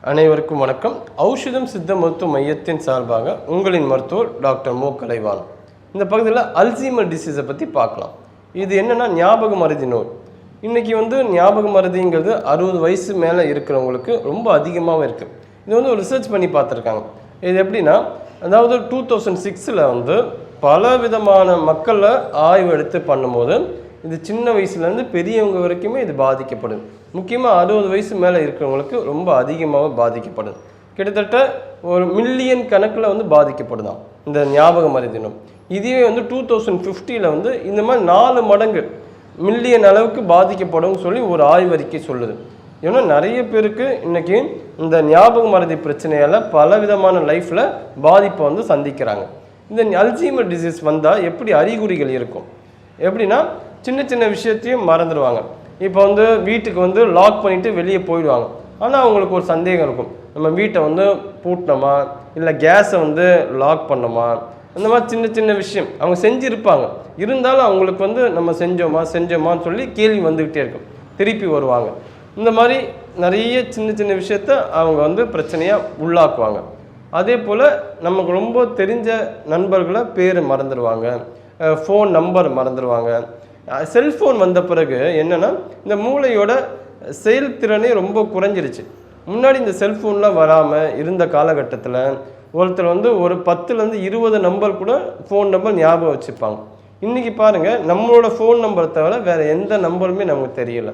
அனைவருக்கும் வணக்கம். ஔஷதம் சித்த மருத்துவ மையத்தின் சார்பாக உங்களின் மருத்துவர் டாக்டர் மு. கலைவாணன். இந்த பகுதியில் அல்சீமர் டிசீஸை பற்றி பார்க்கலாம். இது என்னென்னா ஞாபக மறதி நோய். இன்றைக்கி ஞாபக மறதிங்கிறது 60 வயசு மேலே இருக்கிறவங்களுக்கு ரொம்ப அதிகமாகவும் இருக்குது. இது ஒரு ரிசர்ச் பண்ணி பார்த்துருக்காங்க. இது எப்படின்னா, அதாவது 2006 பல விதமான மக்களை ஆய்வு எடுத்து பண்ணும்போது இது சின்ன வயசுலேருந்து பெரியவங்க வரைக்குமே இது பாதிக்கப்படுது. முக்கியமாக 60 வயசு மேலே இருக்கிறவங்களுக்கு ரொம்ப அதிகமாக பாதிக்கப்படுது. கிட்டத்தட்ட 1 மில்லியன் கணக்கில் பாதிக்கப்படுதான் இந்த ஞாபக மறதி நோய். இதுவே 2050 இந்த மாதிரி 4 மடங்கு மில்லியன் அளவுக்கு பாதிக்கப்படும் சொல்லி ஒரு ஆய்வறிக்கை சொல்லுது. ஏன்னா நிறைய பேருக்கு இன்றைக்கி இந்த ஞாபக மறதி பிரச்சனையால் பல விதமான லைஃப்பில் பாதிப்பை சந்திக்கிறாங்க. இந்த அல்சீமர் டிசீஸ் வந்தால் எப்படி அறிகுறிகள் இருக்கும் எப்படின்னா, சின்ன சின்ன விஷயத்தையும் மறந்துடுவாங்க. இப்போ வீட்டுக்கு லாக் பண்ணிவிட்டு வெளியே போயிடுவாங்க. ஆனால் அவங்களுக்கு ஒரு சந்தேகம் இருக்கும், நம்ம வீட்டை பூட்டினோமா இல்லை கேஸை லாக் பண்ணோமா, அந்த மாதிரி சின்ன சின்ன விஷயம் அவங்க செஞ்சுருப்பாங்க. இருந்தாலும் அவங்களுக்கு நம்ம செஞ்சோமான்னு சொல்லி கேள்வி வந்துக்கிட்டே இருக்கும். திருப்பி வருவாங்க. இந்த மாதிரி நிறைய சின்ன சின்ன விஷயத்த அவங்க பிரச்சனையாக உள்ளாக்குவாங்க. அதே போல் நமக்கு ரொம்ப தெரிஞ்ச நண்பர்களை பேர் மறந்துடுவாங்க, ஃபோன் நம்பர் மறந்துடுவாங்க. செல்ஃபோன் வந்த பிறகு என்னென்னா, இந்த மூளையோட செயல்திறனே ரொம்ப குறைஞ்சிருச்சு. முன்னாடி இந்த செல்ஃபோன்லாம் வராமல் இருந்த காலகட்டத்தில் ஒருத்தர் ஒரு 10லேருந்து 20 நம்பர் கூட ஃபோன் நம்பர் ஞாபகம் வச்சுப்பாங்க. இன்றைக்கி பாருங்கள், நம்மளோட ஃபோன் நம்பரை தவிர வேறு எந்த நம்பருமே நமக்கு தெரியலை.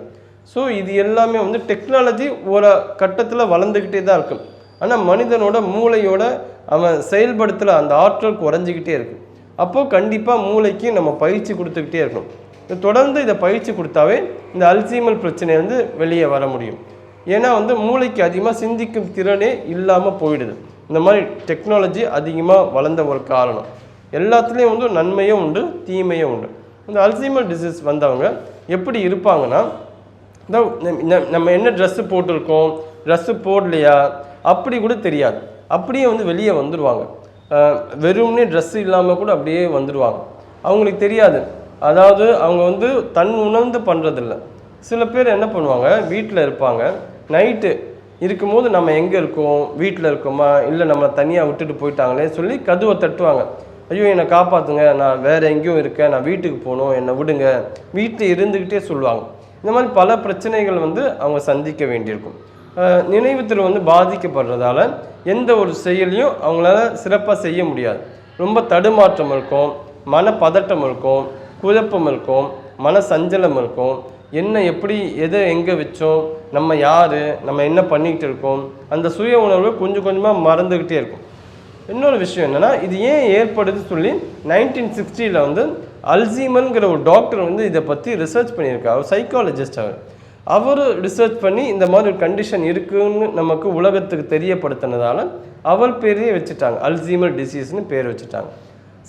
ஸோ இது எல்லாமே டெக்னாலஜி ஒரு கட்டத்தில் வளர்ந்துக்கிட்டே தான் இருக்கும். ஆனால் மனிதனோட மூளையோட அவன் செயல்படுத்தல அந்த ஆற்றல் குறைஞ்சிக்கிட்டே இருக்குது. அப்போது கண்டிப்பாக மூளைக்கு நம்ம பயிற்சி கொடுத்துக்கிட்டே இருக்கணும். தொடர்ந்து இதை பயிற்சி கொடுத்தாவே இந்த அல்சீமர் பிரச்சனை வெளியே வர முடியும். ஏன்னா மூளைக்கு அதிகமாக சிந்திக்கும் திறனே இல்லாமல் போயிடுது. இந்த மாதிரி டெக்னாலஜி அதிகமாக வளர்ந்த ஒரு காரணம். எல்லாத்துலேயும் நன்மையும் உண்டு, தீமையும் உண்டு. இந்த அல்சீமர் டிசீஸ் வந்தவங்க எப்படி இருப்பாங்கன்னா, நம்ம என்ன ட்ரெஸ்ஸு போட்டிருக்கோம், ட்ரெஸ்ஸு போடலையா அப்படி கூட தெரியாது. அப்படியே வெளியே வந்துடுவாங்க. வெறும்னே ட்ரெஸ்ஸு இல்லாமல் கூட அப்படியே வந்துடுவாங்க. அவங்களுக்கு தெரியாது. அதாவது அவங்க தன் உணர்ந்து பண்ணுறதில்ல. சில பேர் என்ன பண்ணுவாங்க, வீட்டில் இருப்பாங்க, நைட்டு இருக்கும்போது நம்ம எங்கே இருக்கோம், வீட்டில் இருக்கோமா இல்லை நம்மளை தனியாக விட்டுட்டு போயிட்டாங்களே சொல்லி கதவை தட்டுவாங்க. ஐயோ என்னை காப்பாற்றுங்க, நான் வேறு எங்கேயும் இருக்கேன், நான் வீட்டுக்கு போகணும், என்னை விடுங்க, வீட்டில் இருந்துக்கிட்டே சொல்லுவாங்க. இந்த மாதிரி பல பிரச்சனைகள் அவங்க சந்திக்க வேண்டியிருக்கும். நினைவுத்திறன் பாதிக்கப்படுறதால எந்த ஒரு செயலையும் அவங்களால சிறப்பாக செய்ய முடியாது. ரொம்ப தடுமாற்றம் இருக்கும், மனப்பதட்டம் இருக்கும், குழப்பம் இருக்கும், மன சஞ்சலம் இருக்கும். என்ன எப்படி எதை எங்கே வச்சோம், நம்ம யார், நம்ம என்ன பண்ணிக்கிட்டு இருக்கோம், அந்த சுய உணர்வு கொஞ்சம் கொஞ்சமாக மறந்துக்கிட்டே இருக்கும். இன்னொரு விஷயம் என்னென்னா, இது ஏன் ஏற்படுது சொல்லி 1960 அல்சீமர்ங்கிற ஒரு டாக்டர் இதை பற்றி ரிசர்ச் பண்ணியிருக்கார். அவர் சைக்காலஜிஸ்ட். அவர் ரிசர்ச் பண்ணி இந்த மாதிரி ஒரு கண்டிஷன் இருக்குதுன்னு நமக்கு உலகத்துக்கு தெரியப்படுத்தினதால அவர் பேரையே வச்சுட்டாங்க, அல்சீமர் டிசீஸ்னு பேர் வச்சுட்டாங்க.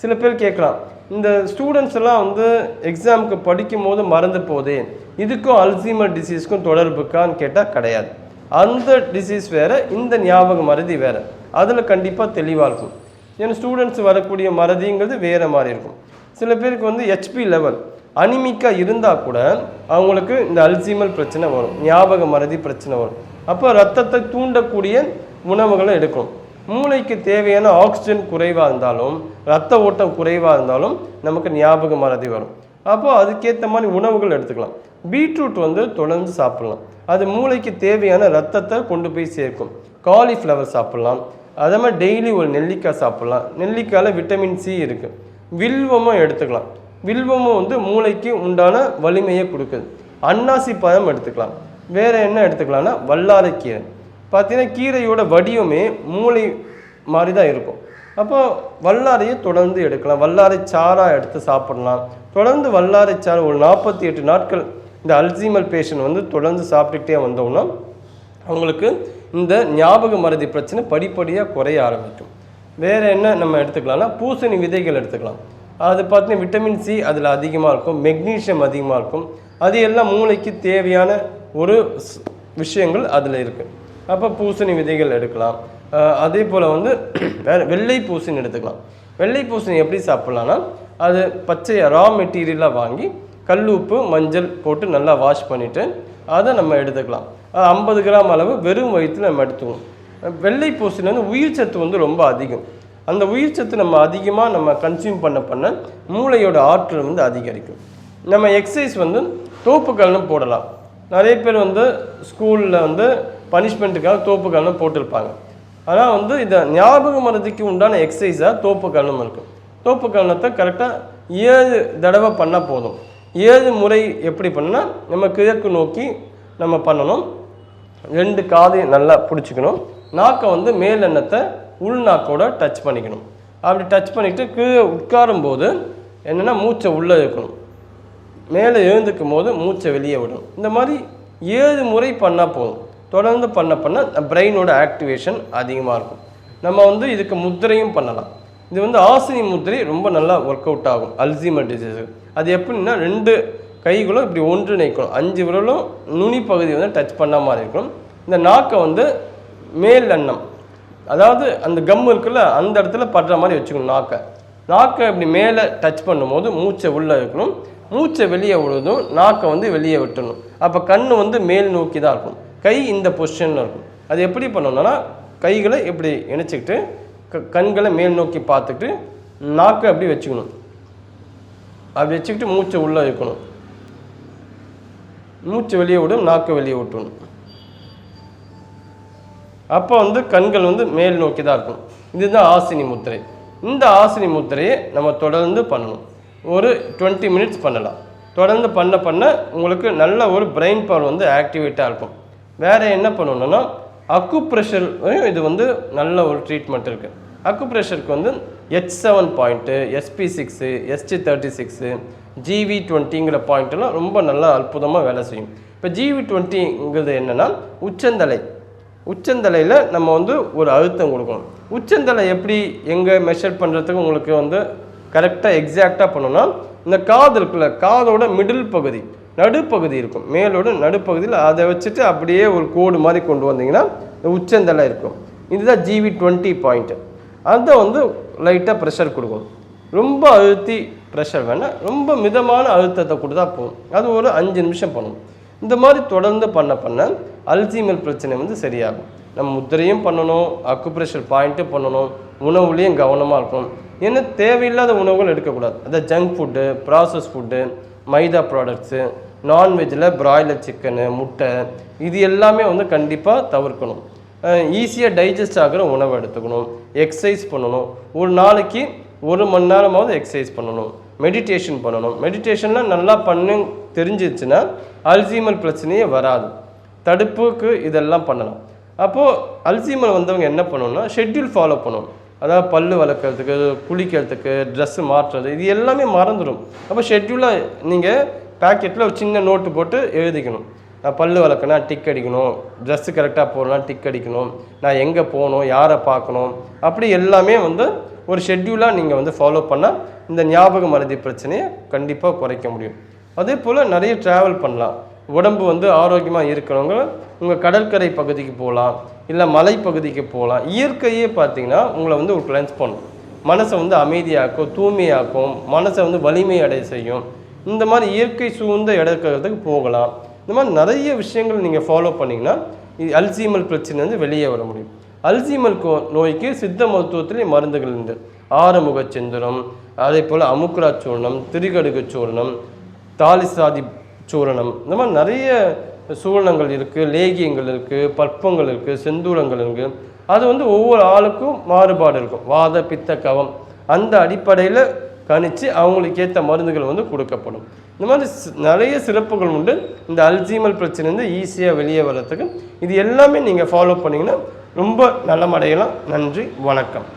சில பேர் கேட்கலாம், இந்த ஸ்டூடெண்ட்ஸ் எல்லாம் எக்ஸாமுக்கு படிக்கும் போது மறந்து போதே, இதுக்கும் அல்சீமர் டிசீஸ்க்கும் தொடர்புக்கான்னு கேட்டால் கிடையாது. அந்த டிசீஸ் வேறு, இந்த ஞாபக மறதி வேறு. அதில் கண்டிப்பாக தெளிவாக இருக்கும். ஏன்னா ஸ்டூடெண்ட்ஸ் வரக்கூடிய மறதிங்கிறது வேறு மாதிரி இருக்கும். சில பேருக்கு ஹெச்பி லெவல் அனிமிக்காக இருந்தால் கூட அவங்களுக்கு இந்த அல்சீமர் பிரச்சனை வரும், ஞாபக மறதி பிரச்சனை வரும். அப்போ ரத்தத்தை தூண்டக்கூடிய உணவுகளை எடுக்கணும். மூளைக்கு தேவையான ஆக்சிஜன் குறைவாக இருந்தாலும், ரத்த ஓட்டம் குறைவாக இருந்தாலும் நமக்கு ஞாபக மறதி வரும். அப்போ அதுக்கேற்ற மாதிரி உணவுகள் எடுத்துக்கலாம். பீட்ரூட் தொடர்ந்து சாப்பிட்லாம், அது மூளைக்கு தேவையான ரத்தத்தை கொண்டு போய் சேர்க்கும். காலிஃப்ளவர் சாப்பிட்லாம். அதே மாதிரி டெய்லி ஒரு நெல்லிக்காய் சாப்பிட்லாம். நெல்லிக்காயில் விட்டமின் சி இருக்குது. வில்வமும் எடுத்துக்கலாம். வில்வமும் மூளைக்கு உண்டான வலிமையை கொடுக்குது. அன்னாசி பழம் எடுத்துக்கலாம். வேறு என்ன எடுத்துக்கலாம்னா வல்லாரைக்கீரை. பார்த்தீங்கன்னா கீரையோட வடிவமே மூளை மாதிரி தான் இருக்கும். அப்போ வல்லாரையை தொடர்ந்து எடுக்கலாம். வல்லாரை சாராக எடுத்து சாப்பிடலாம். தொடர்ந்து வல்லாரை சாறு ஒரு 48 நாட்கள் இந்த அல்சீமர் பேஷண்ட் தொடர்ந்து சாப்பிட்டுக்கிட்டே வந்தோம்னா அவங்களுக்கு இந்த ஞாபக மறதி பிரச்சனை படிப்படியாக குறைய ஆரம்பிக்கும். வேறு என்ன நம்ம எடுத்துக்கலாம்னா பூசணி விதைகள் எடுத்துக்கலாம். அது பார்த்தீங்கன்னா விட்டமின் சி அதில் அதிகமாக இருக்கும், மெக்னீஷியம் அதிகமாக இருக்கும். அது எல்லாம் மூளைக்கு தேவையான ஒரு விஷயங்கள் அதில் இருக்குது. அப்போ பூசணி விதைகள் எடுக்கலாம். அதே போல் வேறு வெள்ளை பூசணி எடுத்துக்கலாம். வெள்ளை பூசணி எப்படி சாப்பிட்லான்னா, அது பச்சையாக ரா மெட்டீரியலாக வாங்கி கல் உப்பு மஞ்சள் போட்டு நல்லா வாஷ் பண்ணிவிட்டு அதை நம்ம எடுத்துக்கலாம். 50 கிராம் அளவு வெறும் வயிற்றில் நம்ம எடுத்துக்கணும். வெள்ளை பூசணி வந்து உயிர் சத்து வந்து ரொம்ப அதிகம். அந்த உயிர் சத்து நம்ம அதிகமாக நம்ம கன்சியூம் பண்ண மூளையோட ஆற்றல் வந்து அதிகரிக்கும். நம்ம எக்ஸசைஸ் வந்து தோப்புக்கல்லும் போடலாம். நிறைய பேர் வந்து ஸ்கூலில் வந்து பனிஷ்மெண்ட்டுக்காக தோப்புக்கல்லும் போட்டிருப்பாங்க. ஆனால் வந்து இதை ஞாபக மறதிக்கு உண்டான எக்ஸசைஸாக தோப்புக்கல்லும் இருக்கும். தோப்புக்கல்னத்தை கரெக்டாக 7 தடவை பண்ணால் போதும். 7 முறை எப்படி பண்ணால் நம்ம கிழக்கு நோக்கி நம்ம பண்ணணும். 2 காதையும் நல்லா பிடிச்சிக்கணும். நாக்கை வந்து மேல் எண்ணத்தை உள்நாக்கோட டச் பண்ணிக்கணும். அப்படி டச் பண்ணிவிட்டு கீழே உட்காரும்போது என்னென்னா மூச்சை உள்ளே இருக்கணும். மேலே எழுந்துக்கும் போது மூச்சை வெளியே விடணும். இந்த மாதிரி 7 முறை பண்ணால் போதும். தொடர்ந்து பண்ண பிரெயினோட ஆக்டிவேஷன் அதிகமாக இருக்கும். நம்ம வந்து இதுக்கு முத்திரையும் பண்ணலாம். இது வந்து ஆசினி முத்திரை ரொம்ப நல்லா ஒர்க் அவுட் ஆகும் அல்சீமர் டிசீஸு. அது எப்படின்னா 2 கைகளும் இப்படி ஒன்றிணைக்கணும். 5 விரலும் நுனி பகுதி வந்து டச் பண்ண மாதிரி இருக்கும். இந்த நாக்கை வந்து மேல் எண்ணம், அதாவது அந்த கம் இருக்குல்ல அந்த இடத்துல படுற மாதிரி வச்சுக்கணும். நாக்கை இப்படி மேலே டச் பண்ணும்போது மூச்சை உள்ளே இருக்கணும். மூச்சை வெளியே விடுறதும் நாக்கை வந்து வெளியே விட்டணும். அப்போ கண் வந்து மேல் நோக்கி தான் இருக்கும். கை இந்த பொசிஷனில் இருக்கும். அது எப்படி பண்ணணும்னா கைகளை இப்படி இணைச்சிக்கிட்டு கண்களை மேல் நோக்கி பார்த்துக்கிட்டு நாக்கை அப்படி வச்சுக்கணும். அப்படி வச்சுக்கிட்டு மூச்சை உள்ளே இருக்கணும். மூச்சை வெளியே விடும், நாக்கை வெளியே விட்டுணும். அப்போ வந்து கண்கள் வந்து மேல் நோக்கி தான் இருக்கும். இதுதான் ஆசினி முத்திரை. இந்த ஆசினி முத்திரையை நம்ம தொடர்ந்து பண்ணணும். ஒரு 20 மினிட்ஸ் பண்ணலாம். தொடர்ந்து பண்ண உங்களுக்கு நல்ல ஒரு பிரெயின் பவர் வந்து ஆக்டிவேட்டாக இருக்கும். வேறு என்ன பண்ணணும்னா அக்குப்ரெஷர் இது வந்து நல்ல ஒரு ட்ரீட்மெண்ட் இருக்குது. அக்குப்ரெஷருக்கு வந்து H7 பாயிண்ட்டு, SP6, SG36, GV20ங்கிற பாயிண்ட்டெல்லாம் ரொம்ப நல்லா அற்புதமாக வேலை செய்யும். இப்போ GV20ங்கிறது என்னென்னா உச்சந்தலையில் நம்ம வந்து ஒரு அழுத்தம் கொடுக்கணும். உச்சந்தலை எப்படி எங்கே மெஷர் பண்ணுறதுக்கு உங்களுக்கு வந்து கரெக்டாக எக்ஸாக்டாக பண்ணணும்னா இந்த காது இருக்குல்ல, காதோட மிடில் பகுதி நடுப்பகுதி இருக்கும். மேலோட நடுப்பகுதியில் அதை வச்சுட்டு அப்படியே ஒரு கோடு மாதிரி கொண்டு வந்தீங்கன்னா இந்த உச்சந்தலை இருக்கும். இதுதான் GV20 பாயிண்ட்டு. அதை வந்து லைட்டாக ப்ரெஷர் கொடுக்கணும். ரொம்ப அழுத்தி ப்ரெஷர் வேணால், ரொம்ப மிதமான அழுத்தத்தை கொடுத்தா போதும். அது ஒரு 5 நிமிஷம் பண்ணணும். இந்த மாதிரி தொடர்ந்து பண்ண அல்சீமர் பிரச்சனை வந்து சரியாகும். நம்ம முத்திரையும் பண்ணணும், அக்குப்ரெஷர் பாயிண்ட்டும் பண்ணணும், உணவுலேயும் கவனமாக இருக்கணும். ஏன்னா தேவையில்லாத உணவுகள் எடுக்கக்கூடாது. அதாவது ஜங்க் ஃபுட்டு, ப்ராசஸ் ஃபுட்டு, மைதா ப்ராடக்ட்ஸு, நான்வெஜ்ஜில் பிராய்லர் சிக்கனு, முட்டை, இது எல்லாமே வந்து கண்டிப்பாக தவிர்க்கணும். ஈஸியாக டைஜஸ்ட் ஆகிற உணவை எடுத்துக்கணும். எக்ஸசைஸ் பண்ணணும். ஒரு நாளைக்கு 1 மணி நேரமாவது எக்ஸசைஸ் பண்ணணும். மெடிடேஷன் பண்ணணும். மெடிடேஷன்லாம் நல்லா பண்ணு தெரிஞ்சிச்சுன்னா அல்சீமர் பிரச்சனையே வராது. தடுப்புக்கு இதெல்லாம் பண்ணலாம். அப்போது அல்சீமர் வந்தவங்க என்ன பண்ணணும்னா ஷெட்யூல் ஃபாலோ பண்ணணும். அதாவது பல் வளர்க்குறதுக்கு, குளிக்கிறதுக்கு, ட்ரெஸ்ஸு மாற்றுறது, இது எல்லாமே மறந்துடும். அப்போ ஷெட்யூலாக நீங்கள் பேக்கெட்டில் ஒரு சின்ன நோட்டு போட்டு எழுதிக்கணும். நான் பல் வளர்க்கனா டிக் அடிக்கணும், ட்ரெஸ்ஸு கரெக்டாக போடணும் டிக் அடிக்கணும், நான் எங்கே போகணும், யாரை பார்க்கணும், அப்படி எல்லாமே வந்து ஒரு ஷெட்யூலாக நீங்கள் வந்து ஃபாலோ பண்ணால் இந்த ஞாபக மறதி பிரச்சனையை கண்டிப்பாக குறைக்க முடியும். அதே போல் நிறைய ட்ராவல் பண்ணலாம். உடம்பு வந்து ஆரோக்கியமாக இருக்கிறவங்க உங்கள் கடற்கரை பகுதிக்கு போகலாம், இல்லை மலைப்பகுதிக்கு போகலாம். இயற்கையே பார்த்திங்கன்னா உங்களை வந்து ஒரு கிளென்ஸ் பண்ணும். மனசை வந்து அமைதியாக்கும், தூய்மையாக்கும், மனசை வந்து வலிமை அடைய செய்யும். இந்த மாதிரி இயற்கை சூழ்ந்த இடத்துக்கு போகலாம். இந்த மாதிரி நிறைய விஷயங்கள் நீங்கள் ஃபாலோ பண்ணிங்கன்னா அல்சீமர் பிரச்சனை வந்து வெளியே வர முடியும். அல்சீமர் நோய்க்கு சித்த மருத்துவத்திலே மருந்துகள் உண்டு. ஆறுமுக செந்தூரம், அதே போல் அமுக்குரா சூர்ணம், திரிகடுகு சூர்ணம், தாலிசாதி சூரணம், இந்த மாதிரி நிறைய சூரணங்கள் இருக்குது, லேகியங்கள் இருக்குது, பற்பங்கள் இருக்குது, செந்தூரங்கள் இருக்குது. அது வந்து ஒவ்வொரு ஆளுக்கும் மாறுபாடு இருக்கும். வாத பித்த கவம் அந்த அடிப்படையில் கணித்து அவங்களுக்கு ஏற்ற மருந்துகள் வந்து கொடுக்கப்படும். இந்த மாதிரி நிறைய சிறப்புகள் உண்டு. இந்த அல்சீமர் பிரச்சனை வந்து ஈஸியாக வெளியே வர்றதுக்கு இது எல்லாமே நீங்கள் ஃபாலோ பண்ணிங்கன்னா ரொம்ப நலமடையலாம். நன்றி, வணக்கம்.